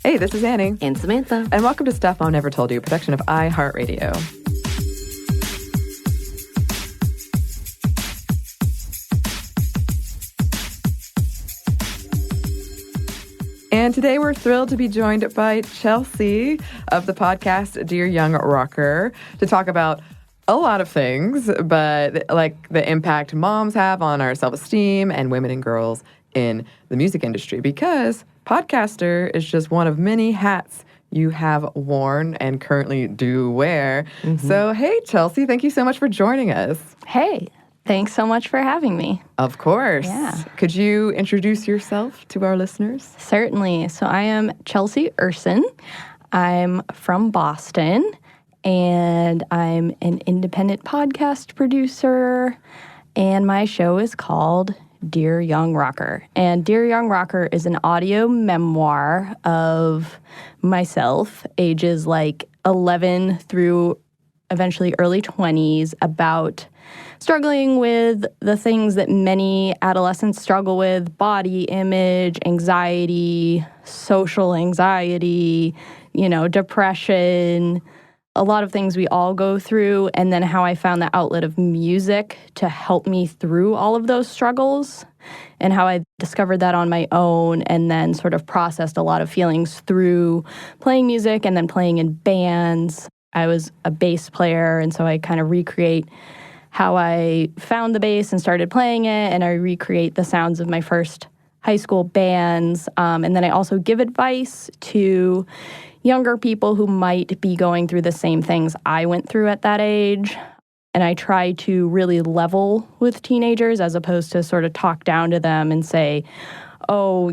Hey, this is Anney. And Samantha. And welcome to Stuff Mom Never Told You, a production of iHeartRadio. And today we're thrilled to be joined by Chelsea of the podcast Dear Young Rocker to talk about a lot of things, but like the impact moms have on our self-esteem and women and girls in the music industry, because podcaster is just one of many hats you have worn and currently do wear. So, hey, Chelsea, thank you so much for joining us. Hey, thanks so much for having me. Of course. Yeah. Could you introduce yourself to our listeners? Certainly. So I am Chelsea Ursin. I'm from Boston, and I'm an independent podcast producer, and my show is called Dear Young Rocker. And Dear Young Rocker is an audio memoir of myself, ages like 11 through eventually early 20s, about struggling with the things that many adolescents struggle with: body image, anxiety, social anxiety, depression, a lot of things we all go through, and then how I found the outlet of music to help me through all of those struggles, and how I discovered that on my own, and then sort of processed a lot of feelings through playing music and then playing in bands. I was a bass player, and so I kind of recreate how I found the bass and started playing it, and I recreate the sounds of my first high school bands. And then I also give advice to younger people who might be going through the same things I went through at that age. And I try to really level with teenagers as opposed to sort of talk down to them and say, oh,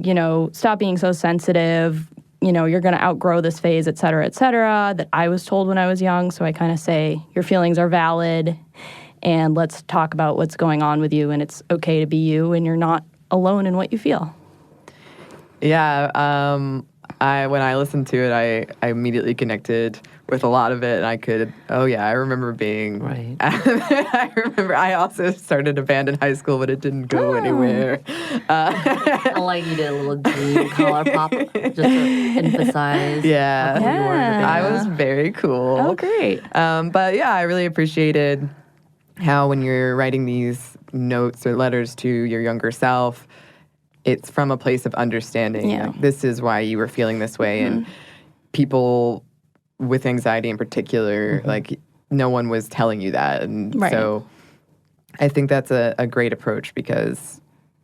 stop being so sensitive. You're going to outgrow this phase, et cetera, that I was told when I was young. So I kind of say, your feelings are valid, and let's talk about what's going on with you, and it's okay to be you, and you're not alone in what you feel. Yeah, when I listened to it, I immediately connected with a lot of it, and I remember being... Right. I also started a band in high school, but it didn't go anywhere. I like you did a little dream color pop just to emphasize. Yeah. how cool you were in the band. I was very cool. Oh, great. But yeah, I really appreciated how when you're writing these notes or letters to your younger self, it's from a place of understanding. Yeah. Like, this is why you were feeling this way. And people with anxiety in particular, like, no one was telling you that. And so I think that's a great approach, because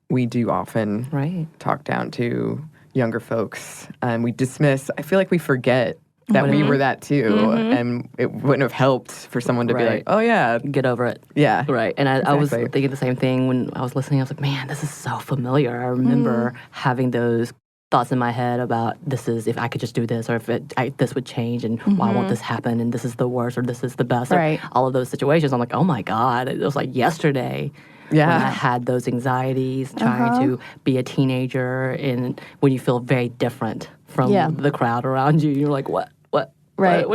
we do often talk down to younger folks, and we dismiss. I feel like we forget that we were that too, and it wouldn't have helped for someone to be like, oh yeah. Get over it. Yeah. Right. And I was thinking the same thing when I was listening. I was like, man, this is so familiar. I remember having those thoughts in my head about, this is, if I could just do this, or if this would change, and why won't this happen, and this is the worst, or this is the best. Or all of those situations. I'm like, oh my God, it was like yesterday. When I had those anxieties trying to be a teenager, and when you feel very different from the crowd around you, you're like, what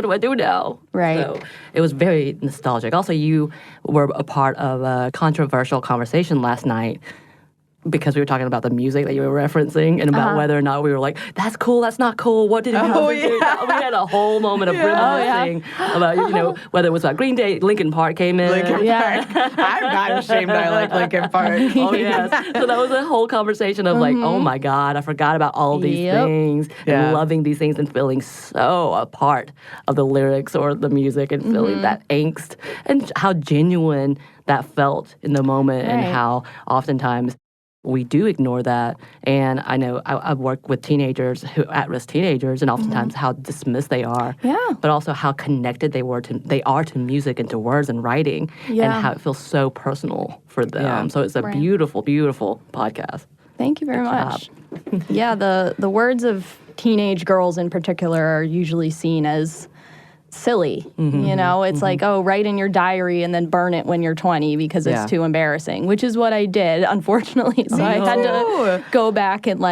do I do now? Right. So it was very nostalgic. Also, you were a part of a controversial conversation last night, because we were talking about the music that you were referencing, and about whether or not we were like, that's cool, that's not cool, what did you do? We had a whole moment of reminiscing about, whether it was about Green Day, Linkin Park came in. Linkin Park. I'm not ashamed I like Linkin Park. Oh, yes. So that was a whole conversation of like, oh my God, I forgot about all these things, and loving these things, and feeling so a part of the lyrics or the music, and feeling that angst, and how genuine that felt in the moment, and how oftentimes we do ignore that. And I know I've worked with teenagers, at-risk teenagers, and oftentimes how dismissed they are, but also how connected they are to music and to words and writing, and how it feels so personal for them. Yeah. So it's a beautiful, beautiful podcast. Thank you very much. Yeah, the words of teenage girls in particular are usually seen as silly. It's like, oh, write in your diary and then burn it when you're 20 because it's too embarrassing, which is what I did, unfortunately. So I had to go back and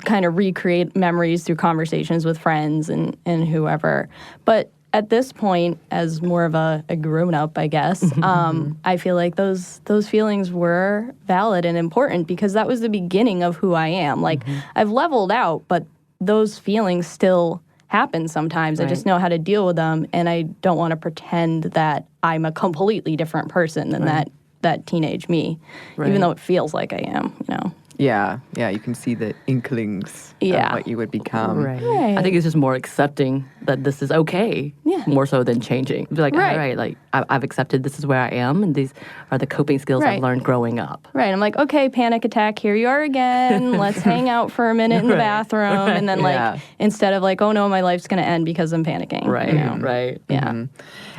kind of recreate memories through conversations with friends and whoever. But at this point, as more of a grown-up, I guess, I feel like those feelings were valid and important, because that was the beginning of who I am. I've leveled out, but those feelings still happen sometimes. I just know how to deal with them, and I don't want to pretend that I'm a completely different person than that teenage me, even though it feels like I am, you know. Yeah, you can see the inklings of what you would become. Right. I think it's just more accepting that this is okay, more so than changing. Be like, all right, like I've accepted this is where I am, and these are the coping skills I've learned growing up. Right. I'm like, okay, panic attack, here you are again. Let's hang out for a minute in the bathroom, and then like instead of like, oh no, my life's gonna end because I'm panicking. Right. You know? Right. Yeah.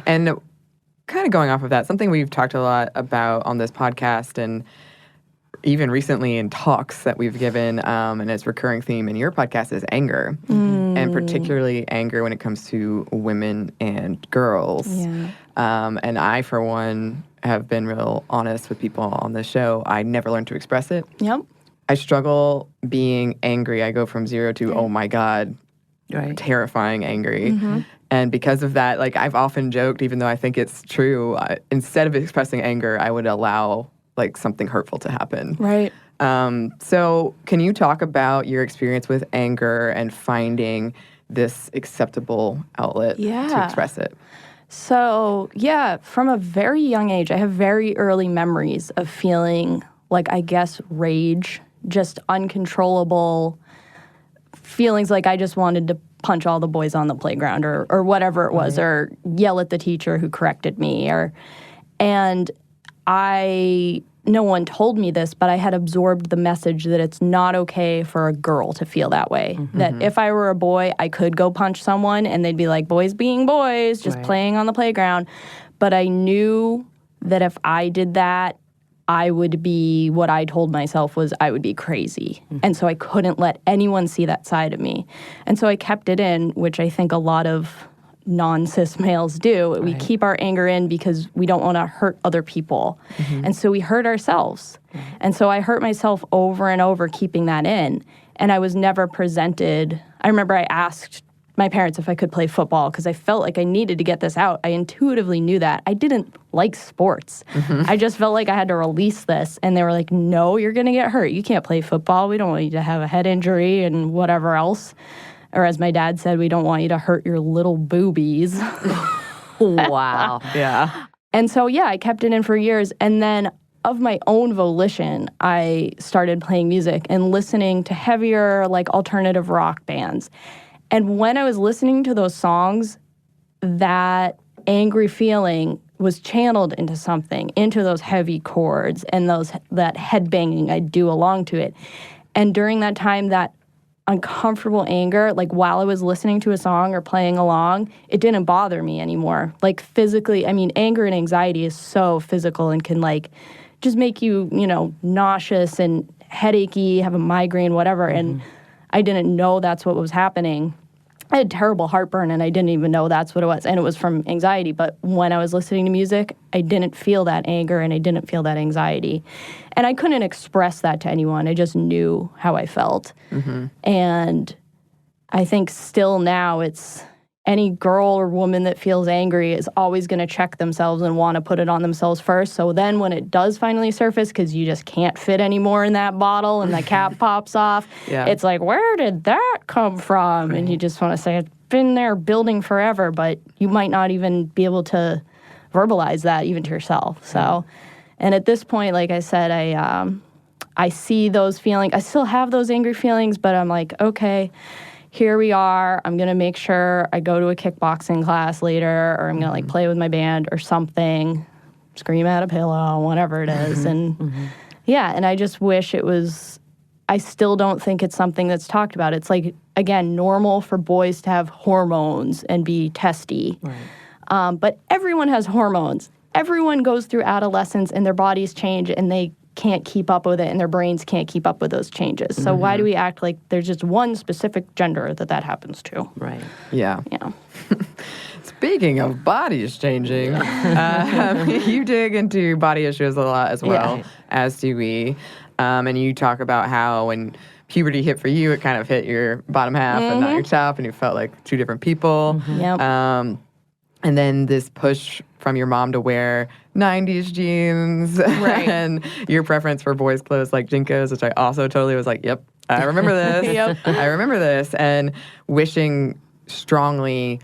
And kind of going off of that, something we've talked a lot about on this podcast, and even recently in talks that we've given, and its recurring theme in your podcast is anger, and particularly anger when it comes to women and girls. Yeah. And I, for one, have been real honest with people on this show. I never learned to express it. Yep. I struggle being angry. I go from 0 to, oh my God, terrifying angry. And because of that, like I've often joked, even though I think it's true, instead of expressing anger, I would allow like something hurtful to happen. Right. So can you talk about your experience with anger and finding this acceptable outlet to express it? So, from a very young age, I have very early memories of feeling like, I guess, rage, just uncontrollable feelings like I just wanted to punch all the boys on the playground or whatever it was, or yell at the teacher who corrected me. And no one told me this, but I had absorbed the message that it's not okay for a girl to feel that way. That if I were a boy, I could go punch someone and they'd be like, boys being boys, just playing on the playground. But I knew that if I did that, I would be, what I told myself was I would be crazy. And so I couldn't let anyone see that side of me. And so I kept it in, which I think a lot of non-cis males do. We keep our anger in because we don't want to hurt other people. And so we hurt ourselves. And so I hurt myself over and over keeping that in. And I was never presented. I remember I asked my parents if I could play football because I felt like I needed to get this out. I intuitively knew that. I didn't like sports. I just felt like I had to release this. And they were like, no, you're going to get hurt. You can't play football. We don't want you to have a head injury and whatever else. Or as my dad said, we don't want you to hurt your little boobies. Wow. Yeah. And so, I kept it in for years. And then of my own volition, I started playing music and listening to heavier, like, alternative rock bands. And when I was listening to those songs, that angry feeling was channeled into something, into those heavy chords and that headbanging I'd do along to it. And during that time, that uncomfortable anger, like while I was listening to a song or playing along, it didn't bother me anymore. Like physically, I mean, anger and anxiety is so physical and can like just make you, nauseous and headachy, have a migraine, whatever. And I didn't know that's what was happening. I had terrible heartburn and I didn't even know that's what it was. And it was from anxiety. But when I was listening to music, I didn't feel that anger and I didn't feel that anxiety. And I couldn't express that to anyone. I just knew how I felt. And I think still now it's any girl or woman that feels angry is always going to check themselves and want to put it on themselves first. So then when it does finally surface, because you just can't fit anymore in that bottle and the cap pops off, it's like, where did that come from? And you just want to say, it's been there building forever, but you might not even be able to verbalize that even to yourself. So, and at this point, like I said, I see those feelings. I still have those angry feelings, but I'm like, okay, here we are. I'm going to make sure I go to a kickboxing class later, or I'm going to like play with my band or something, scream at a pillow, whatever it is. And and I just wish it was, I still don't think it's something that's talked about. It's like, again, normal for boys to have hormones and be testy. But everyone has hormones. Everyone goes through adolescence and their bodies change and they can't keep up with it and their brains can't keep up with those changes. So why do we act like there's just one specific gender that happens to? Right. Yeah. Speaking of bodies changing, you dig into body issues a lot as well, as do we. And you talk about how when puberty hit for you, it kind of hit your bottom half and not your top, and you felt like two different people. And then this push from your mom to wear 90s jeans and your preference for boys' clothes like Jinkos, which I also totally was like, yep, I remember this. Yep. I remember this. And wishing strongly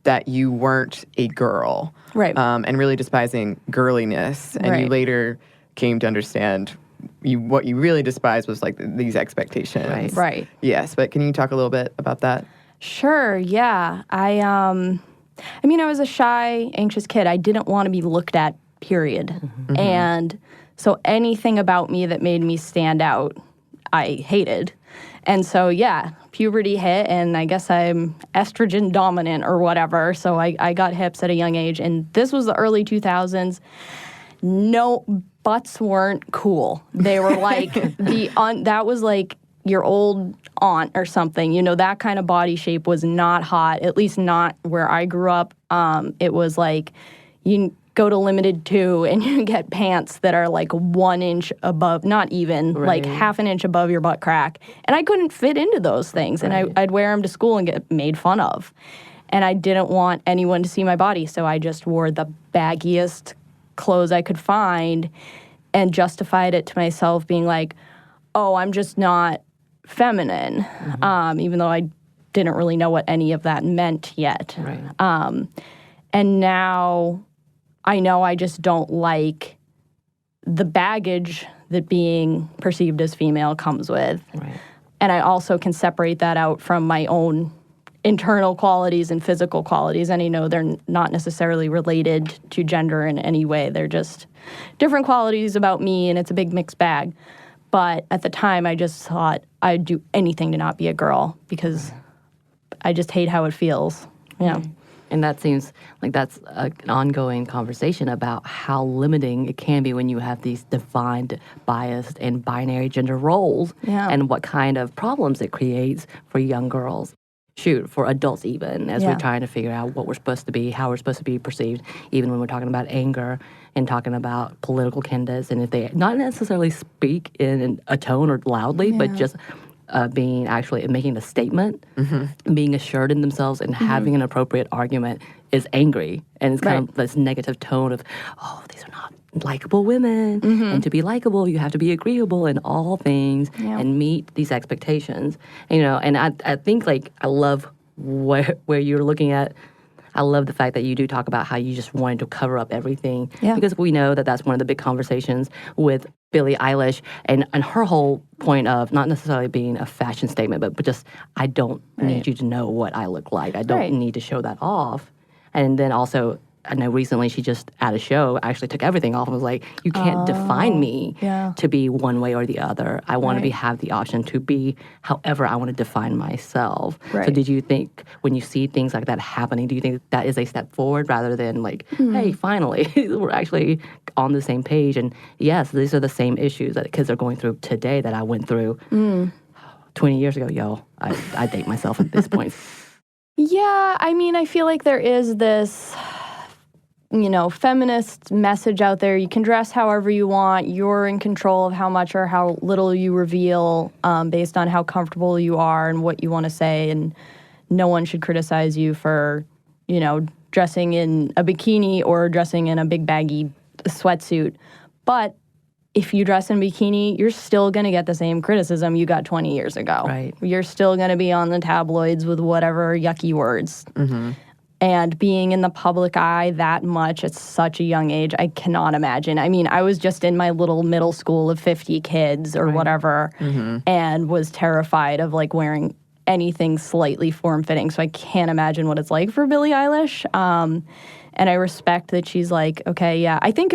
that you weren't a girl. Right. And really despising girliness. And you Right. later came to understand what you really despised was like these expectations. Right. Yes. But can you talk a little bit about that? Sure, yeah. I mean, I was a shy, anxious kid. I didn't want to be looked at, period. Mm-hmm. And so anything about me that made me stand out, I hated. And so, yeah, puberty hit, and I guess I'm estrogen dominant or whatever. So I got hips at a young age, and this was the early 2000s. No, butts weren't cool. They were like that was like your old aunt or something. You know, that kind of body shape was not hot, at least not where I grew up. It was like you go to Limited 2 and you get pants that are like 1 inch above, not even, like half an inch above your butt crack. And I couldn't fit into those things. And I'd wear them to school and get made fun of. And I didn't want anyone to see my body, so I just wore the baggiest clothes I could find and justified it to myself being like, oh, I'm just not feminine, even though I didn't really know what any of that meant yet. Right. And now I know I just don't like the baggage that being perceived as female comes with. Right. And I also can separate that out from my own internal qualities and physical qualities. And you know, they're not necessarily related to gender in any way. They're just different qualities about me, and it's a big mixed bag. But at the time, I just thought I'd do anything to not be a girl because I just hate how it feels. Yeah. And that seems like that's an ongoing conversation about how limiting it can be when you have these defined, biased, and binary gender roles, and what kind of problems it creates for young girls. Shoot, for adults even, as we're trying to figure out what we're supposed to be, how we're supposed to be perceived, even when we're talking about anger and talking about political candidates, and if they not necessarily speak in a tone or loudly, but just being actually making a statement, being assured in themselves, and having an appropriate argument is angry. And it's kind of this negative tone of, oh, these are not likable women. And to be likable, you have to be agreeable in all things and meet these expectations. And, you know, and I think, like, I love where you're looking at. I love the fact that you do talk about how you just wanted to cover up everything. Because we know that that's one of the big conversations with Billie Eilish and her whole point of not necessarily being a fashion statement, but just, I don't need you to know what I look like. I don't need to show that off. And then also, I know recently she just at a show actually took everything off and was like, you can't define me to be one way or the other. I want to have the option to be however I want to define myself. So did you think, when you see things like that happening, do you think that is a step forward rather than like, hey, finally, we're actually on the same page? And yes, these are the same issues that kids are going through today that I went through 20 years ago. Yo, I date myself at this point. Yeah, I mean, I feel like there is this, you know, feminist message out there. You can dress however you want. You're in control of how much or how little you reveal based on how comfortable you are and what you want to say. And no one should criticize you for, you know, dressing in a bikini or dressing in a big baggy sweatsuit. But if you dress in a bikini, you're still going to get the same criticism you got 20 years ago. Right. You're still going to be on the tabloids with whatever yucky words. And being in the public eye that much at such a young age, I cannot imagine. I mean, I was just in my little middle school of 50 kids or whatever, and was terrified of like wearing anything slightly form-fitting. So I can't imagine what it's like for Billie Eilish. And I respect that she's like, okay, yeah. I think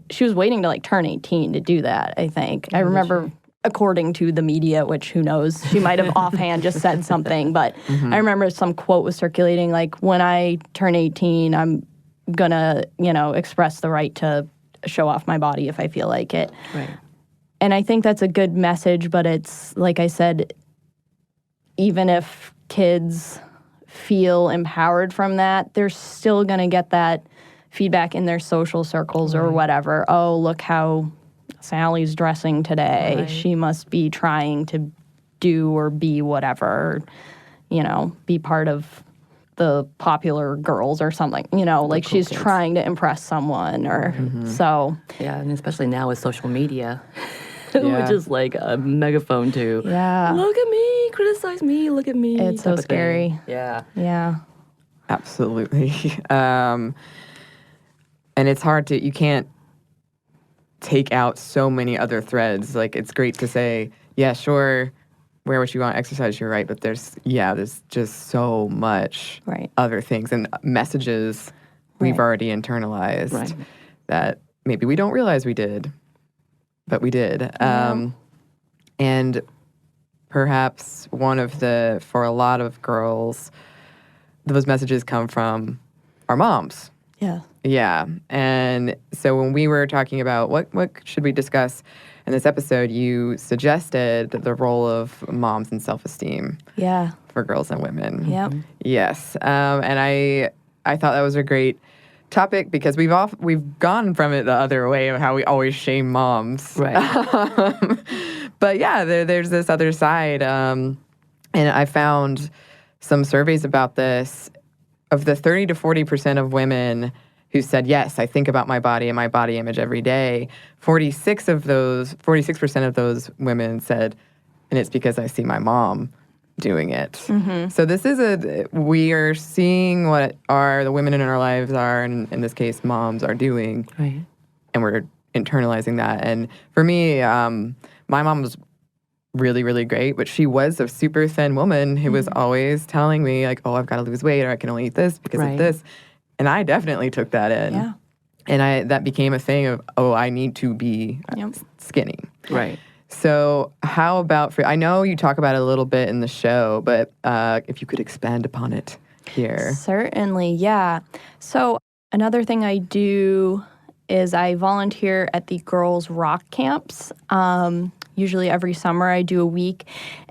she was waiting to like turn 18 to do that, I think. I remember, according to the media, which who knows, she might have offhand just said something, but I remember some quote was circulating like, when I turn 18, I'm gonna, you know, express the right to show off my body if I feel like it. Right. And I think that's a good message, but it's, like I said, even if kids feel empowered from that, they're still gonna get that feedback in their social circles or whatever. Oh, look how Sally's dressing today. She must be trying to do or be whatever, you know, be part of the popular girls or something, you know, like she's trying to impress someone or so. Yeah, and especially now with social media. which is like a megaphone to, look at me, criticize me, look at me. It's so scary. Yeah. Yeah. Absolutely. And it's hard you can't take out so many other threads. Like, it's great to say, yeah, sure, wear what you want, exercise your right, but there's just so much other things and messages we've already internalized that maybe we don't realize we did, but we did. And perhaps for a lot of girls, those messages come from our moms. Yeah. Yeah. And so when we were talking about what should we discuss in this episode, you suggested the role of moms in self-esteem for girls and women. Yep. Yes. And I thought that was a great topic because we've gone from it the other way of how we always shame moms. Right. But yeah, there's this other side. And I found some surveys about this. Of the 30 to 40% of women who said, yes, I think about my body and my body image every day, 46% of those women said, and it's because I see my mom doing it. Mm-hmm. So this is we are seeing what the women in our lives are, and in this case, moms are doing. Right. And we're internalizing that. And for me, my mom was really, really great, but she was a super thin woman who was always telling me, like, oh, I've got to lose weight, or I can only eat this because of this. And I definitely took that in. Yeah. And that became a thing of, oh, I need to be skinny. Right. So how about I know you talk about it a little bit in the show, but if you could expand upon it here. Certainly, yeah. So another thing I do is I volunteer at the girls' rock camps. Usually every summer I do a week.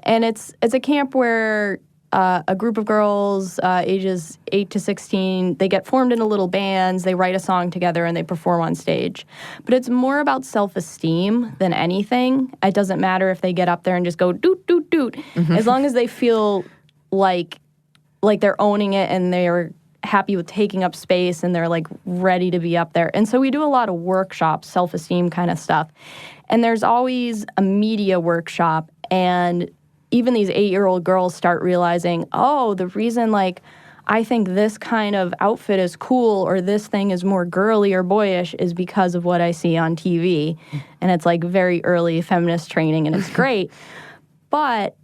And it's a camp where a group of girls ages 8 to 16, they get formed into little bands, they write a song together, and they perform on stage. But it's more about self-esteem than anything. It doesn't matter if they get up there and just go doot, doot, doot. Mm-hmm. As long as they feel like they're owning it and they're happy with taking up space and they're like ready to be up there. And so we do a lot of workshops, self-esteem kind of stuff. And there's always a media workshop, and even these 8-year-old girls start realizing, oh, the reason like I think this kind of outfit is cool or this thing is more girly or boyish is because of what I see on TV. And it's like very early feminist training, and it's great. But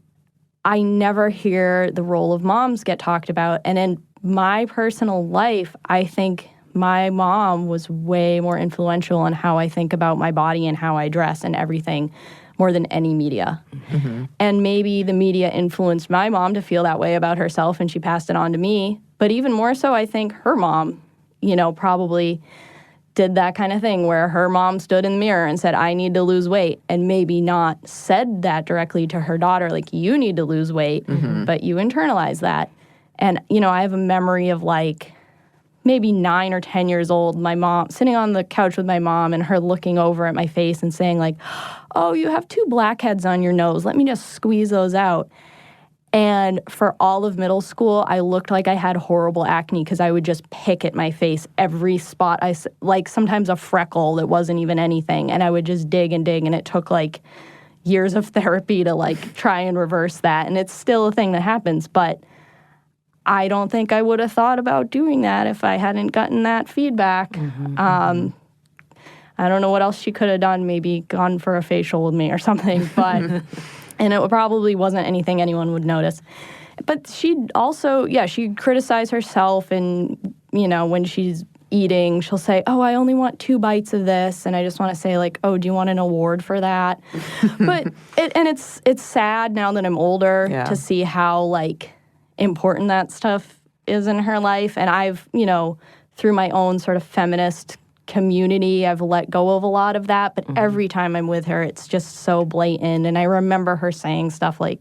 I never hear the role of moms get talked about. And in my personal life, I think my mom was way more influential on how I think about my body and how I dress and everything, more than any media. Mm-hmm. And maybe the media influenced my mom to feel that way about herself, and she passed it on to me. But even more so, I think her mom, probably did that kind of thing where her mom stood in the mirror and said, I need to lose weight, and maybe not said that directly to her daughter, like, you need to lose weight, but you internalize that. And, I have a memory of like maybe 9 or 10 years old, my mom sitting on the couch with my mom and her looking over at my face and saying like, oh, you have 2 blackheads on your nose. Let me just squeeze those out. And for all of middle school, I looked like I had horrible acne because I would just pick at my face every spot. Like sometimes a freckle that wasn't even anything. And I would just dig and dig. And it took like years of therapy to like try and reverse that. And it's still a thing that happens. But I don't think I would have thought about doing that if I hadn't gotten that feedback. I don't know what else she could have done, maybe gone for a facial with me or something, but, and it probably wasn't anything anyone would notice. But she'd also, she'd criticize herself, and, when she's eating, she'll say, oh, I only want 2 bites of this, and I just want to say, like, oh, do you want an award for that? But, it's sad now that I'm older to see how, like, important that stuff is in her life. And I've, through my own sort of feminist community, I've let go of a lot of that. But every time I'm with her, it's just so blatant. And I remember her saying stuff like,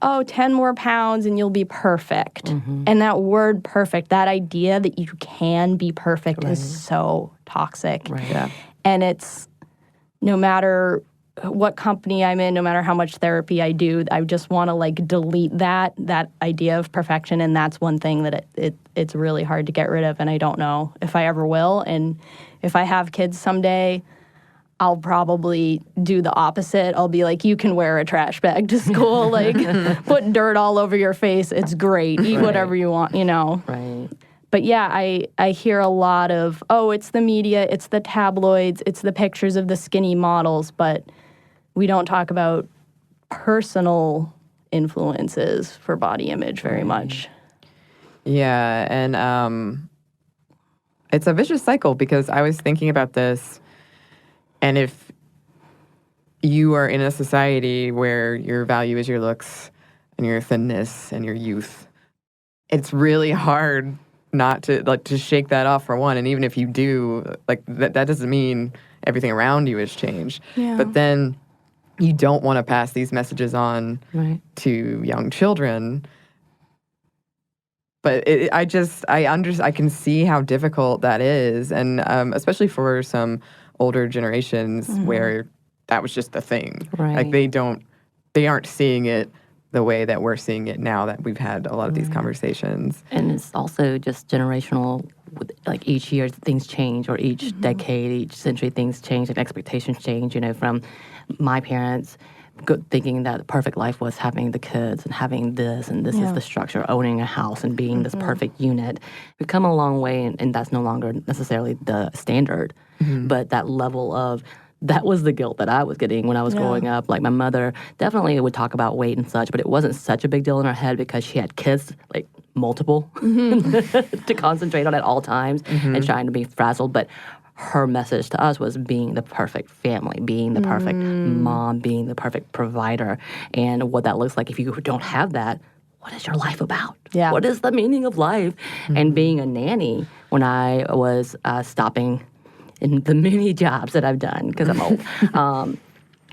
oh, 10 more pounds and you'll be perfect. And that word perfect, that idea that you can be perfect is so toxic. Right. Yeah. And it's no matter what company I'm in, no matter how much therapy I do, I just want to like delete that idea of perfection. And that's one thing that it's really hard to get rid of. And I don't know if I ever will. And if I have kids someday, I'll probably do the opposite. I'll be like, you can wear a trash bag to school, like put dirt all over your face. It's great. Eat whatever you want, you know. Right. But yeah, I hear a lot of, oh, it's the media, it's the tabloids, it's the pictures of the skinny models, but we don't talk about personal influences for body image very much. Yeah, and it's a vicious cycle because I was thinking about this, and if you are in a society where your value is your looks and your thinness and your youth, it's really hard not to shake that off for one. And even if you do, like that doesn't mean everything around you has changed. Yeah. But then you don't want to pass these messages on to young children. But I can see how difficult that is, and especially for some older generations where that was just the thing. Right. Like they aren't seeing it the way that we're seeing it now that we've had a lot of these conversations. And it's also just generational. Like each year things change, or each decade, each century things change, and expectations change. You know, from my parents thinking that the perfect life was having the kids and having this, and this is the structure, owning a house and being this perfect unit. We've come a long way, and that's no longer necessarily the standard. But that level of, that was the guilt that I was getting when I was growing up. Like, my mother definitely would talk about weight and such, but it wasn't such a big deal in her head because she had kids, like multiple, to concentrate on at all times and trying to be frazzled. But her message to us was being the perfect family, being the perfect mom, being the perfect provider. And what that looks like if you don't have that, what is your life about? Yeah. What is the meaning of life? And being a nanny, when I was stopping in the many jobs that I've done, because I'm old,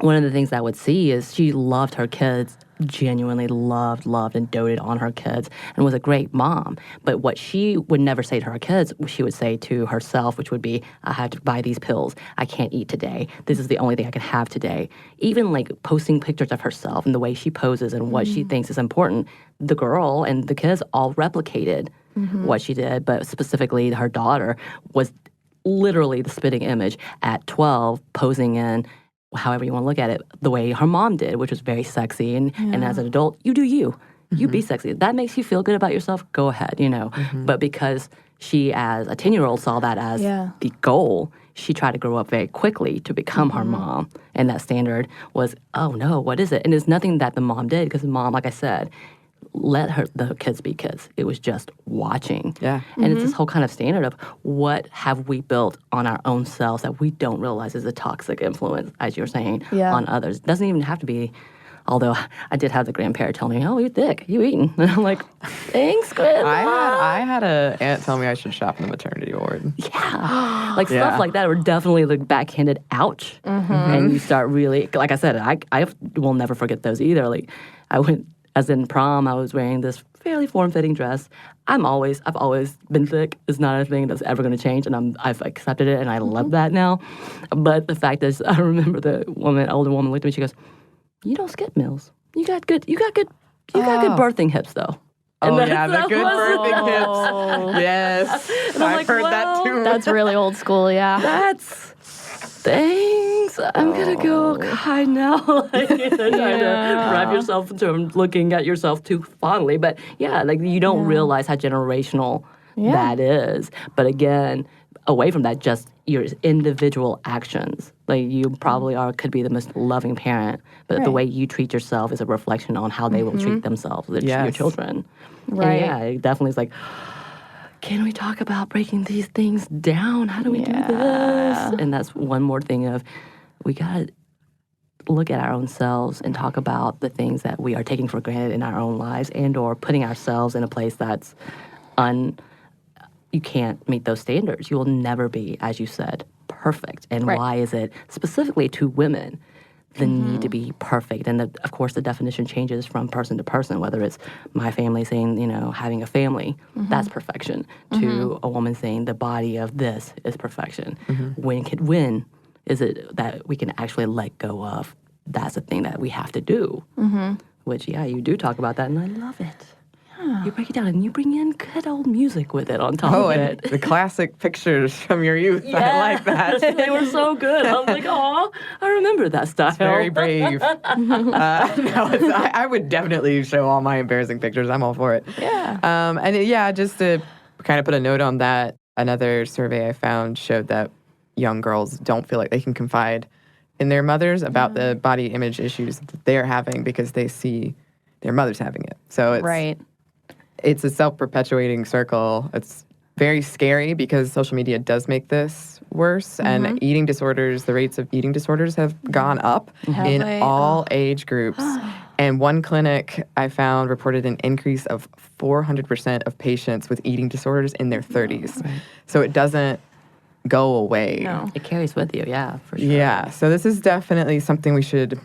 one of the things I would see is she loved her kids, genuinely loved, and doted on her kids, and was a great mom. But what she would never say to her kids, she would say to herself, which would be, I have to buy these pills. I can't eat today. This is the only thing I can have today. Even like posting pictures of herself and the way she poses and what she thinks is important, the girl and the kids all replicated what she did. But specifically, her daughter was literally the spitting image at 12, posing in, however you want to look at it, the way her mom did, which was very sexy. And as an adult, you do you. You be sexy. That makes you feel good about yourself, go ahead, you know. But because she, as a 10-year-old, saw that as the goal, she tried to grow up very quickly to become her mom. And that standard was, oh no, what is it? And it's nothing that the mom did, because the mom, like I said, let the kids be kids. It was just watching. Yeah. And it's this whole kind of standard of what have we built on our own selves that we don't realize is a toxic influence, as you're saying, on others. It doesn't even have to be, although I did have the grandparent tell me, oh, you're thick, you eating. And I'm like, thanks, grandma. I had an aunt tell me I should shop in the maternity ward. Yeah. Like stuff like that were definitely the backhanded ouch. And you start really, like I said, I will never forget those either. Like, I went, as in prom, I was wearing this fairly form-fitting dress. I've always been thick. It's not a thing that's ever going to change, and I've accepted it, and I love that now. But the fact is, I remember the older woman looked at me. She goes, "You don't skip meals. You got good birthing hips, though." And the good birthing hips. Yes, I've heard that too. That's really old school, yeah. That's thanks. I'm gonna go hide now. Like, trying to wrap yourself into looking at yourself too fondly. But yeah, like you don't realize how generational that is. But again, away from that, just your individual actions. Like you probably could be the most loving parent, but the way you treat yourself is a reflection on how they will treat themselves, your children. Right. And yeah, it definitely is like, can we talk about breaking these things down? How do we do this? And that's one more thing of, we got to look at our own selves and talk about the things that we are taking for granted in our own lives, and or putting ourselves in a place that's you can't meet those standards. You will never be, as you said, perfect. And why is it specifically to women the need to be perfect? And of course, the definition changes from person to person, whether it's my family saying, having a family, that's perfection, to a woman saying the body of this is perfection. When is it that we can actually let go of? That's the thing that we have to do, which, you do talk about that, and I love it. You break it down and you bring in good old music with it on top of and it. the classic pictures from your youth. I like that. They were so good. I was like, oh, I remember that style. It's very brave. No, I would definitely show all my embarrassing pictures. I'm all for it. Yeah. Just to kind of put a note on that, another survey I found showed that young girls don't feel like they can confide in their mothers about the body image issues that they're having because they see their mothers having it. So it's a self-perpetuating circle. It's very scary because social media does make this worse. And eating disorders, the rates of eating disorders have gone up in all age groups. And one clinic I found reported an increase of 400% of patients with eating disorders in their 30s. Right. So it doesn't go away. No. It carries with you, for sure. Yeah, so this is definitely something we should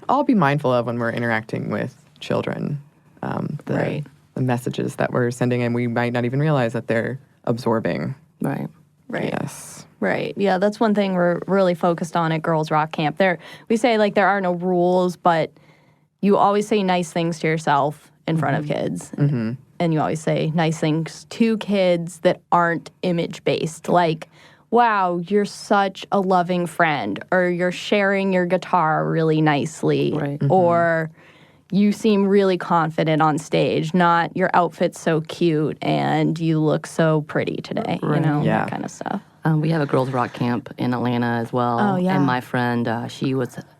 all be mindful of when we're interacting with children. The messages that we're sending, and we might not even realize that they're absorbing. Right. Yes. Right. Yeah, that's one thing we're really focused on at Girls Rock Camp. We say there are no rules, but you always say nice things to yourself in front of kids. And you always say nice things to kids that aren't image-based. Like, wow, you're such a loving friend, or you're sharing your guitar really nicely. Right. Or you seem really confident on stage, not your outfit's so cute and you look so pretty today, that kind of stuff. We have a Girls Rock Camp in Atlanta as well. Oh, yeah. And my friend,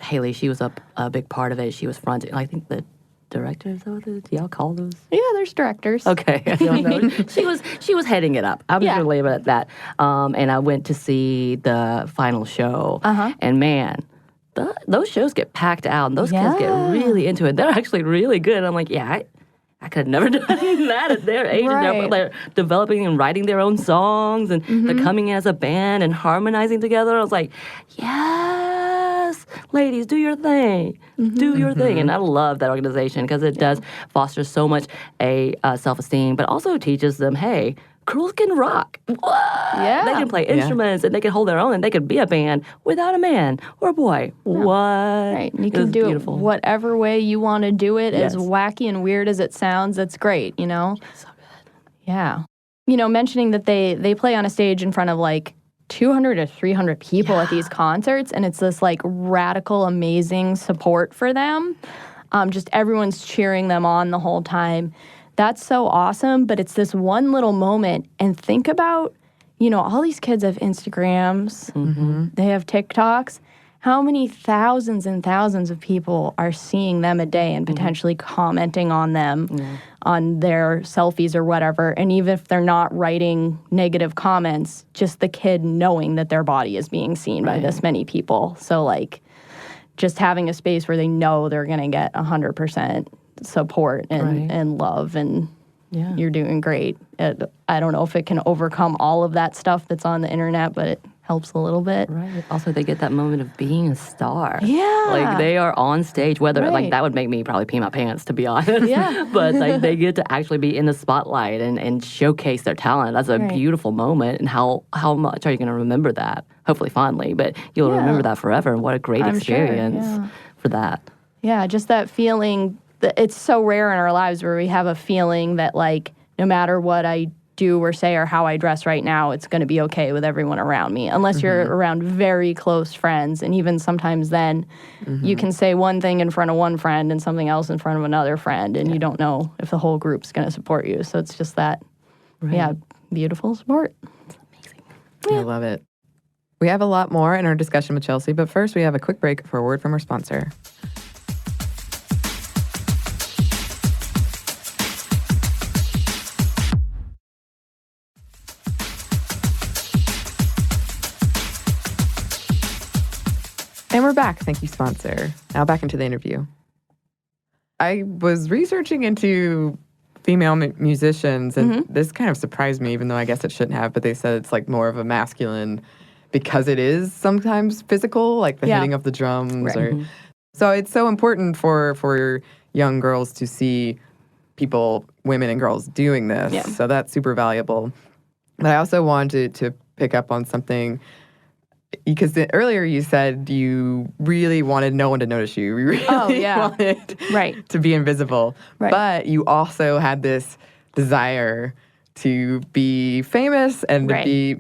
Haley, she was a big part of it. She was front, I think the director, do y'all call those? Yeah, there's directors. Okay. I don't know. She was heading it up. I'm just going to leave it at that. And I went to see the final show. And man, those shows get packed out, and those kids get really into it. They're actually really good. And I'm like, I could have never done that at their age. Right. They're developing and writing their own songs, and they're coming in as a band and harmonizing together. I was like, yes, ladies, do your thing. Do your thing. And I love that organization because it does foster so much self-esteem, but also teaches them, hey, girls can rock. What? Yeah. They can play instruments, and they can hold their own, and they can be a band without a man or a boy. Yeah. What? Right. And you can do it whatever way you want to do it, as wacky and weird as it sounds. That's great, So good. Yeah. Mentioning that they play on a stage in front of 200 to 300 people at these concerts, and it's this radical, amazing support for them. Just everyone's cheering them on the whole time. That's so awesome, but it's this one little moment. And think about, all these kids have Instagrams, they have TikToks. How many thousands and thousands of people are seeing them a day and potentially commenting on them, on their selfies or whatever? And even if they're not writing negative comments, just the kid knowing that their body is being seen by this many people. So, just having a space where they know they're going to get 100% support and love, and you're doing great. I don't know if it can overcome all of that stuff that's on the internet, but it helps a little bit. Right. Also, they get that moment of being a star. Yeah. They are on stage, whether that would make me probably pee my pants, to be honest. Yeah. But they get to actually be in the spotlight and showcase their talent. That's a beautiful moment. And how much are you going to remember that? Hopefully fondly, but you'll remember that forever. And what a great experience for that. Yeah, just that feeling. It's so rare in our lives where we have a feeling that no matter what I do or say or how I dress right now, it's going to be okay with everyone around me, unless you're around very close friends. And even sometimes then you can say one thing in front of one friend and something else in front of another friend, and you don't know if the whole group's going to support you. So it's just that, beautiful support. It's amazing. I love it. We have a lot more in our discussion with Chelsea, but first we have a quick break for a word from our sponsor. And we're back. Thank you, sponsor. Now back into the interview. I was researching into female musicians, and this kind of surprised me, even though I guess it shouldn't have, but they said it's more of a masculine, because it is sometimes physical, like the hitting of the drums. Right. So it's so important for young girls to see people, women and girls, doing this. Yeah. So that's super valuable. But I also wanted to pick up on something because earlier you said you really wanted no one to notice you. You really wanted to be invisible. Right. But you also had this desire to be famous and to be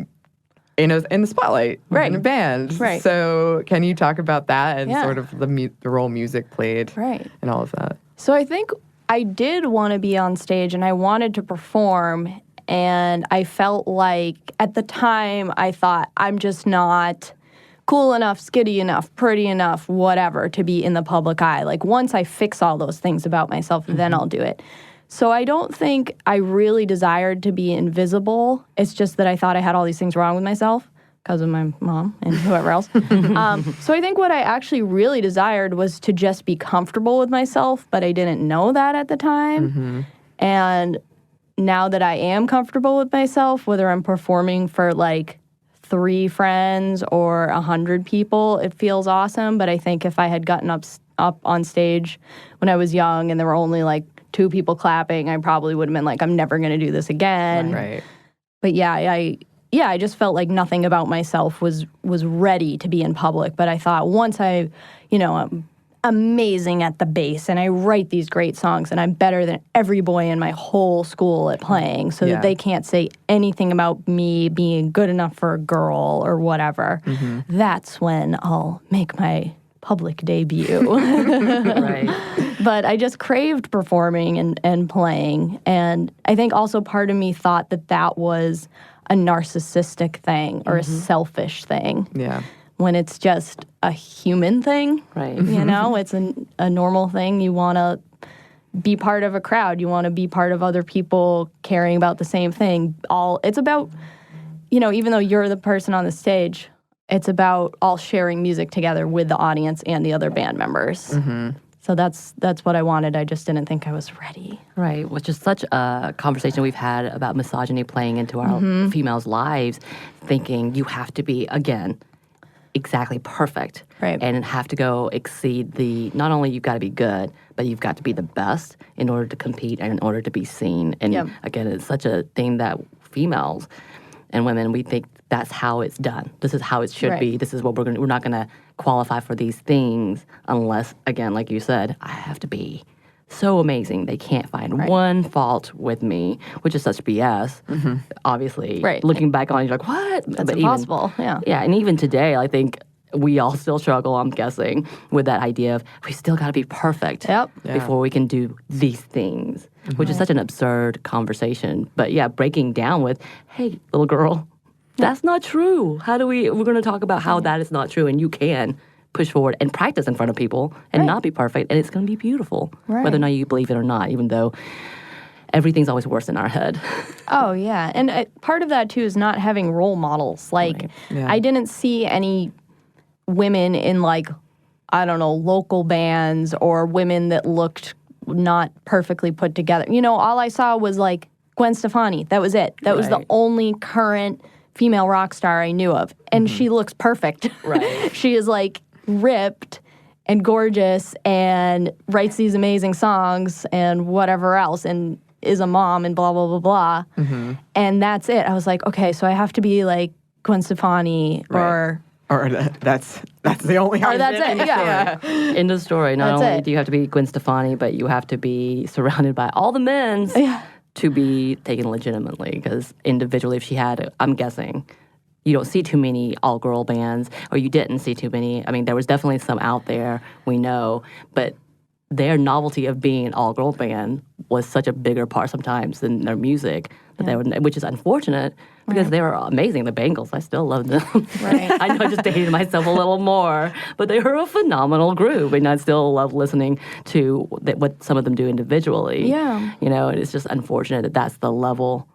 in the spotlight in a band. Right. So can you talk about that and sort of the role music played in all of that? So I think I did want to be on stage and I wanted to perform. And I felt like at the time I thought I'm just not cool enough, skitty enough, pretty enough, whatever, to be in the public eye. Like once I fix all those things about myself, then I'll do it. So I don't think I really desired to be invisible. It's just that I thought I had all these things wrong with myself because of my mom and whoever else. So I think what I actually really desired was to just be comfortable with myself, but I didn't know that at the time. And now that I am comfortable with myself, whether I'm performing for like 3 friends or 100 people, it feels awesome. But I think if I had gotten up on stage when I was young and there were only like 2 people clapping, I probably would have been like, I'm never going to do this again. Right. But I just felt like nothing about myself was ready to be in public. But I thought once I'm amazing at the bass and I write these great songs and I'm better than every boy in my whole school at playing so that they can't say anything about me being good enough for a girl or whatever. That's when I'll make my public debut. But I just craved performing and playing. And I think also part of me thought that was a narcissistic thing or a selfish thing. Yeah. When it's just a human thing, it's a normal thing. You want to be part of a crowd. You want to be part of other people caring about the same thing. It's about, even though you're the person on the stage, it's about all sharing music together with the audience and the other band members. So that's what I wanted. I just didn't think I was ready. Right, which is such a conversation we've had about misogyny playing into our females' lives, thinking you have to be, again, exactly perfect. Right. And have to go exceed not only you've got to be good, but you've got to be the best in order to compete and in order to be seen. And again, it's such a thing that females and women, we think that's how it's done. This is how it should be. This is what we're not going to qualify for these things unless, again, like you said, I have to be so amazing. They can't find one fault with me, which is such BS. Obviously, looking back on it, you're like, what? That's impossible. Yeah, and even today, I think we all still struggle, I'm guessing, with that idea of we still got to be perfect before we can do these things, which is such an absurd conversation. But yeah, breaking down with, hey, little girl, that's not true. We're going to talk about how that is not true, and you can push forward and practice in front of people and not be perfect, and it's going to be beautiful, whether or not you believe it or not, even though everything's always worse in our head. Oh, yeah. And part of that, too, is not having role models. Like, I didn't see any women in, like, I don't know, local bands or women that looked not perfectly put together. All I saw was, like, Gwen Stefani. That was it. That was the only current female rock star I knew of. And she looks perfect. She is, like, ripped and gorgeous and writes these amazing songs and whatever else and is a mom and blah, blah, blah, blah. And that's it. I was like, okay, so I have to be like Gwen Stefani or that's the only or that's it. Yeah. In the story, not only do you have to be Gwen Stefani, but you have to be surrounded by all the men to be taken legitimately. Because individually, if she had, I'm guessing, you don't see too many all-girl bands, or you didn't see too many. I mean, there was definitely some out there, we know, but their novelty of being an all-girl band was such a bigger part sometimes than their music, which is unfortunate because they were amazing. The Bangles, I still love them. I know I just dated myself a little more, but they were a phenomenal group, and I still love listening to what some of them do individually. Yeah. And it's just unfortunate that that's the level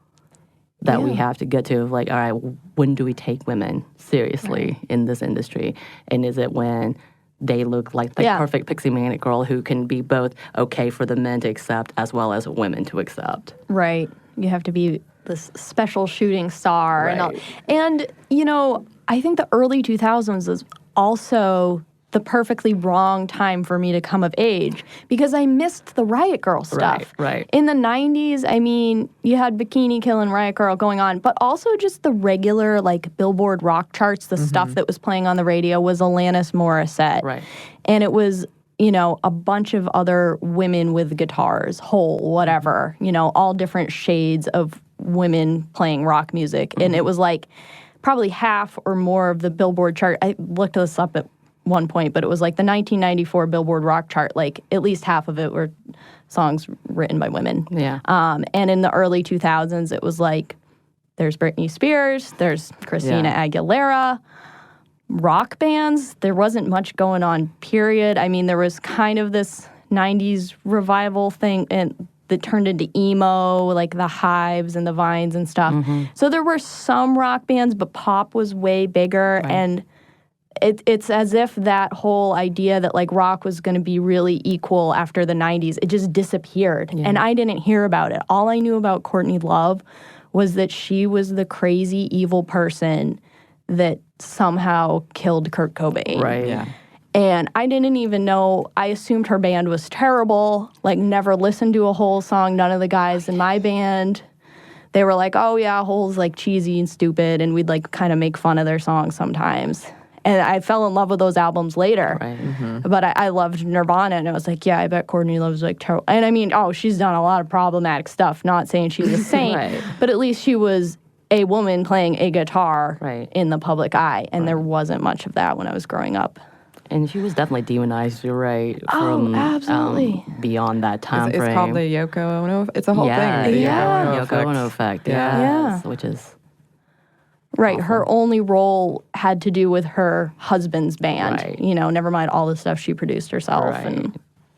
that we have to get to of like, all right, when do we take women seriously in this industry? And is it when they look like the perfect pixie manic girl who can be both okay for the men to accept as well as women to accept? Right. You have to be this special shooting star. And I think the early 2000s was also the perfectly wrong time for me to come of age because I missed the Riot Girl stuff. Right. In the 90s, I mean, you had Bikini Kill and Riot Girl going on, but also just the regular, like, Billboard rock charts, the stuff that was playing on the radio was Alanis Morissette. Right. And it was, you know, a bunch of other women with guitars, Hole, whatever, you know, all different shades of women playing rock music. And it was like probably half or more of the Billboard chart. I looked this up at one point, but it was like the 1994 Billboard rock chart, like at least half of it were songs written by women. Yeah. And in the early 2000s, it was like there's Britney Spears, there's Christina Aguilera, rock bands. There wasn't much going on, period. I mean, there was kind of this 90s revival thing and that turned into emo, like the Hives and the Vines and stuff. So there were some rock bands, but pop was way bigger. And it's as if that whole idea that like rock was going to be really equal after the 90s, it just disappeared. And I didn't hear about it. All I knew about Courtney Love was that she was the crazy, evil person that somehow killed Kurt Cobain. Right. Yeah. And I didn't even know, I assumed her band was terrible, like never listened to a Hole song. None of the guys in my band, they were like, oh yeah, Hole's like cheesy and stupid, and we'd like kind of make fun of their songs sometimes. And I fell in love with those albums later. Right. But I loved Nirvana, and I was like, yeah, I bet Courtney Love's like terrible. And I mean, she's done a lot of problematic stuff, not saying she's a saint, but at least she was a woman playing a guitar in the public eye, and there wasn't much of that when I was growing up. And she was definitely demonized, you're right. Oh, absolutely. Beyond that time frame. It's called the Yoko Ono. It's a whole thing. Yoko Ono effect. Yeah. Which is right. awful. Her only role had to do with her husband's band. You know, never mind all the stuff she produced herself.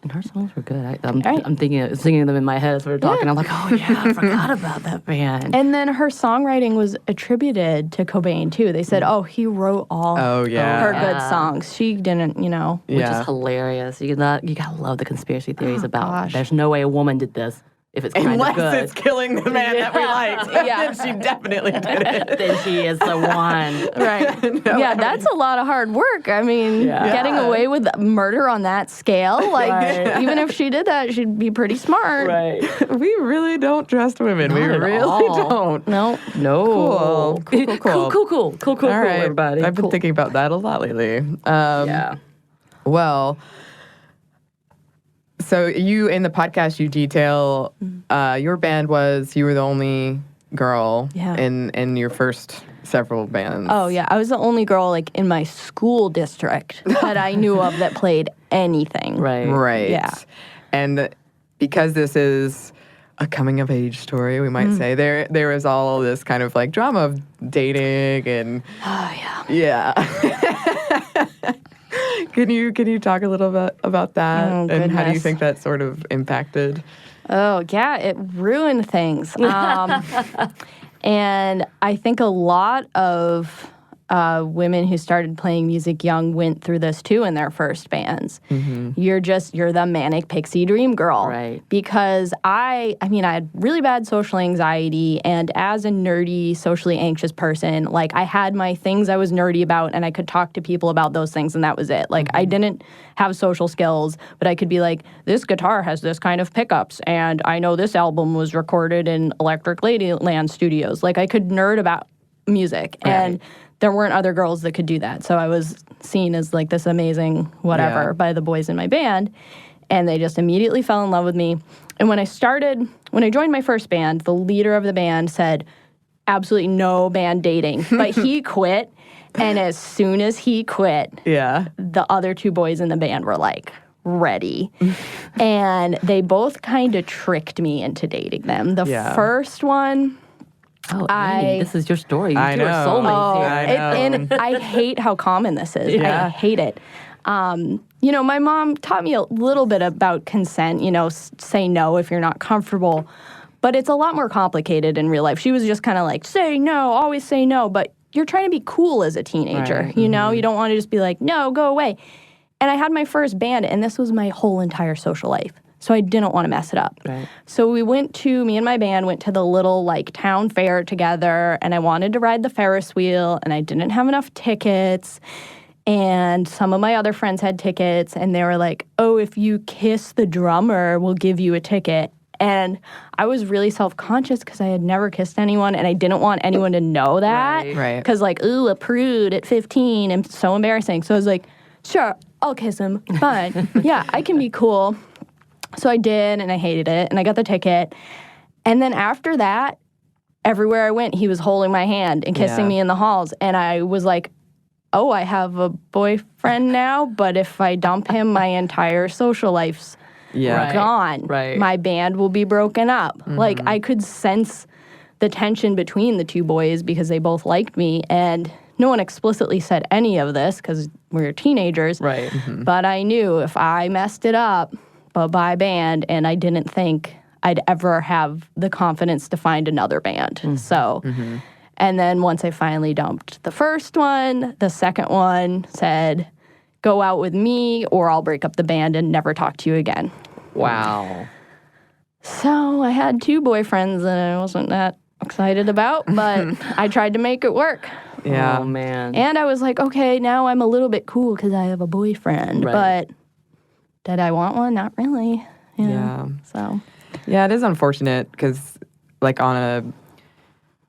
And her songs were good. I'm singing them in my head as we were talking. I'm like, oh yeah, I forgot about that band. And then her songwriting was attributed to Cobain too. They said, he wrote all her good songs. She didn't, you know. Which is hilarious. You gotta love the conspiracy theories about there's no way a woman did this. If it's kind of good. Unless it's killing the man that we liked. Then she definitely did it. Then she is the one. Right. That's a lot of hard work. I mean, getting away with murder on that scale, like, even if she did that, she'd be pretty smart. Right. We really don't trust women. We really don't. No. Cool, All right, everybody. I've been thinking about that a lot lately. Well, so you, in the podcast, you detail your band you were the only girl in your first several bands. Oh, yeah. I was the only girl, like, in my school district that I knew of that played anything. Right. Yeah. And because this is a coming-of-age story, we might say, there is all this kind of, like, drama of dating and... Oh, yeah. Can you talk a little bit about that? And how do you think that sort of impacted? Oh, yeah, it ruined things. And I think a lot of women who started playing music young went through this too in their first bands. You're the manic pixie dream girl. Right. Because I had really bad social anxiety, and as a nerdy, socially anxious person, like, I had my things I was nerdy about, and I could talk to people about those things, and that was it. Like, I didn't have social skills, but I could be like, this guitar has this kind of pickups, and I know this album was recorded in Electric Ladyland Studios. Like, I could nerd about music, and there weren't other girls that could do that. So I was seen as like this amazing whatever by the boys in my band. And they just immediately fell in love with me. And when I joined my first band, the leader of the band said, absolutely no band dating. But he quit. And as soon as he quit, the other two boys in the band were like, ready. And they both kind of tricked me into dating them. The first one... Oh, Anney, this is your story. I know. Are soulmates here. And I hate how common this is. I hate it. You know, my mom taught me a little bit about consent, you know, say no if you're not comfortable. But it's a lot more complicated in real life. She was just kind of like, say no, always say no. But you're trying to be cool as a teenager, you know? You don't want to just be like, no, go away. And I had my first band, and this was my whole entire social life. So I didn't want to mess it up. Right. So me and my band went to the little, like, town fair together, and I wanted to ride the Ferris wheel, and I didn't have enough tickets. And some of my other friends had tickets, and they were like, oh, if you kiss the drummer, we'll give you a ticket. And I was really self-conscious because I had never kissed anyone, and I didn't want anyone to know that. Right. Because, like, ooh, a prude at 15, and so embarrassing. So I was like, sure, I'll kiss him. Fine. Yeah, I can be cool. So I did, and I hated it, and I got the ticket. And then after that, everywhere I went, he was holding my hand and kissing me in the halls. And I was like, oh, I have a boyfriend now, but if I dump him, my entire social life's gone. Right. My band will be broken up. Mm-hmm. Like, I could sense the tension between the two boys because they both liked me, and no one explicitly said any of this because we were teenagers. Right. Mm-hmm. But I knew if I messed it up, bye-bye band, and I didn't think I'd ever have the confidence to find another band. So... And then once I finally dumped the first one, the second one said, go out with me or I'll break up the band and never talk to you again. Wow. So I had 2 boyfriends that I wasn't that excited about, but I tried to make it work. Yeah. Oh, man. And I was like, okay, now I'm a little bit cool because I have a boyfriend. Right. But did I want one? Not really. Yeah. So. Yeah, it is unfortunate because, like, on a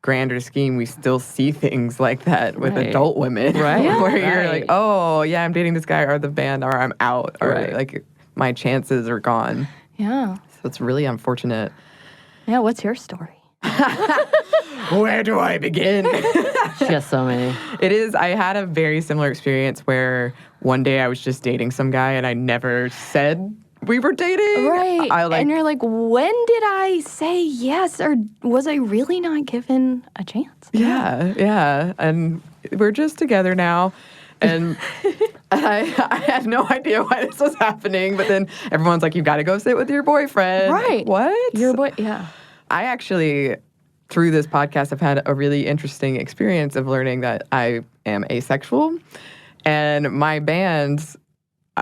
grander scheme, we still see things like that with adult women. Right. Where you're like, oh, yeah, I'm dating this guy or the band or I'm out or, like, my chances are gone. Yeah. So it's really unfortunate. Yeah, what's your story? Where do I begin? She has so many. It is. I had a very similar experience where one day I was just dating some guy and I never said we were dating. Right. And you're like, when did I say yes? Or was I really not given a chance? Yeah. And we're just together now. And I had no idea why this was happening. But then everyone's like, you got to go sit with your boyfriend. Right. What? Your boy, yeah. I actually, through this podcast, have had a really interesting experience of learning that I am asexual. And my band's,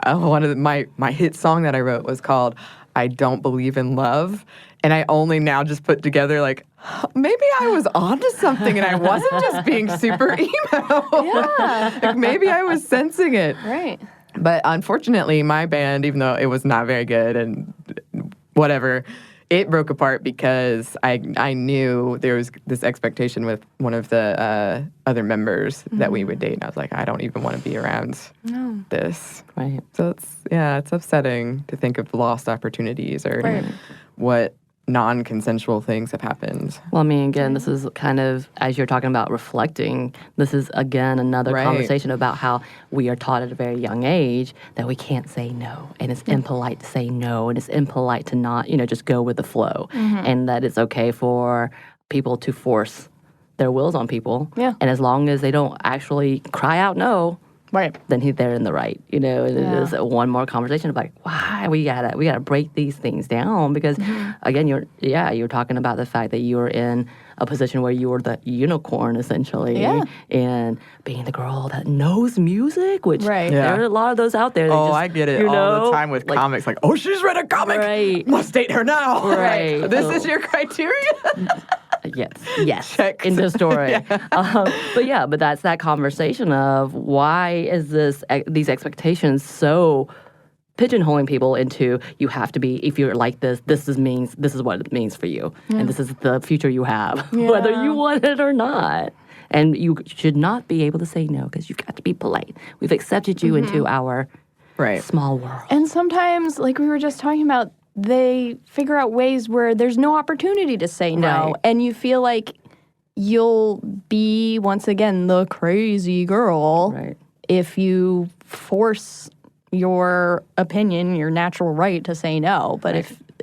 one of my hit song that I wrote was called I Don't Believe in Love. And I only now just put together, like, maybe I was onto something and I wasn't just being super emo. Yeah. Like, maybe I was sensing it. Right. But unfortunately, my band, even though it was not very good and whatever, it broke apart because I knew there was this expectation with one of the other members that we would date. And I was like, I don't even want to be around this. Right. So it's upsetting to think of lost opportunities or what non-consensual things have happened. Well, I mean, again, this is kind of, as you're talking about reflecting, this is, again, another conversation about how we are taught at a very young age that we can't say no. And it's impolite to say no. And it's impolite to not, just go with the flow. And that it's okay for people to force their wills on people. Yeah. And as long as they don't actually cry out no, then they're in the right, And it is one more conversation of like, why we gotta break these things down because, again, you're talking about the fact that you're in a position where you were the unicorn essentially, and being the girl that knows music, which there are a lot of those out there. I get it all the time with comics. Like, oh, she's read a comic. Right. Must date her now. Right. This is your criteria. Yes. Checks. In the story. But that's that conversation of why is these expectations so pigeonholing people into you have to be, if you're like this is what it means for you. And this is the future you have, whether you want it or not. And you should not be able to say no because you've got to be polite. We've accepted you into our small world. And sometimes, like we were just talking about, they figure out ways where there's no opportunity to say no. And you feel like you'll be, once again, the crazy girl if you force your opinion, your natural right to say no. But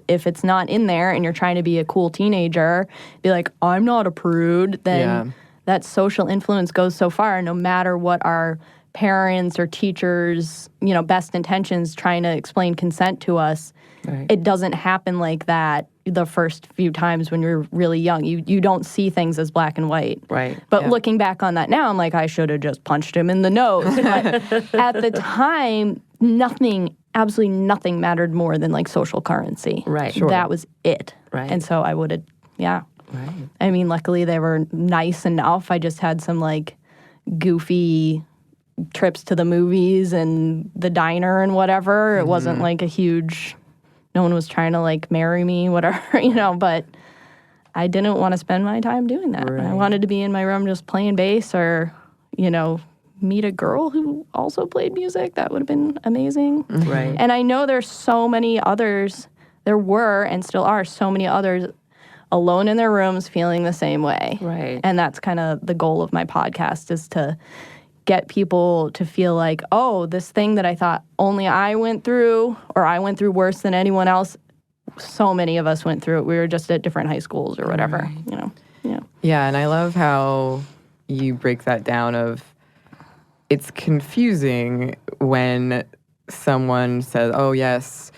if it's not in there and you're trying to be a cool teenager, be like, I'm not a prude, then that social influence goes so far, no matter what our parents or teachers, best intentions trying to explain consent to us. It doesn't happen like that the first few times when you're really young. You don't see things as black and white. Right. But looking back on that now, I'm like, I should have just punched him in the nose. But at the time, absolutely nothing mattered more than like social currency. Right. Sure. That was it. Right. And so I would have, Right. I mean, luckily they were nice enough. I just had some like goofy trips to the movies and the diner and whatever. It wasn't like a huge, no one was trying to like marry me, whatever, but I didn't want to spend my time doing that. Right. I wanted to be in my room just playing bass or, meet a girl who also played music. That would have been amazing. Right. And I know there's so many others, there were and still are so many others alone in their rooms feeling the same way. Right. And that's kind of the goal of my podcast, is to get people to feel like, oh, this thing that I thought only I went through, or I went through worse than anyone else, so many of us went through it. We were just at different high schools or whatever, Yeah. Yeah, and I love how you break that down of it's confusing when someone says, oh, yes,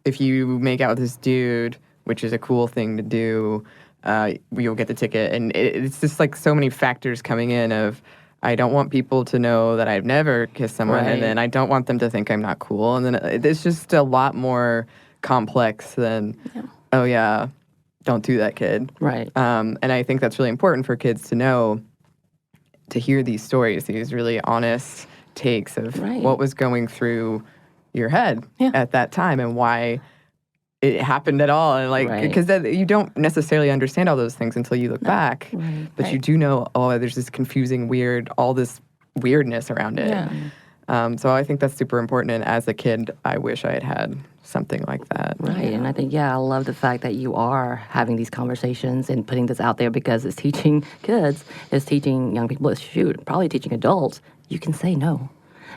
if you make out with this dude, which is a cool thing to do, you'll get the ticket. And it's just like so many factors coming in of, I don't want people to know that I've never kissed someone, Right. and then I don't want them to think I'm not cool. And then it's just a lot more complex than, oh, yeah, don't do that, kid. Right. And I think that's really important for kids to know, to hear these stories, these really honest takes of what was going through your head at that time and why it happened at all. And because you don't necessarily understand all those things until you look back. Right. But you do know, there's this confusing, all this weirdness around it. Yeah. So I think that's super important. And as a kid, I wish I had had something like that. Right. And I think, I love the fact that you are having these conversations and putting this out there, because it's teaching kids, it's teaching young people, probably teaching adults, you can say no.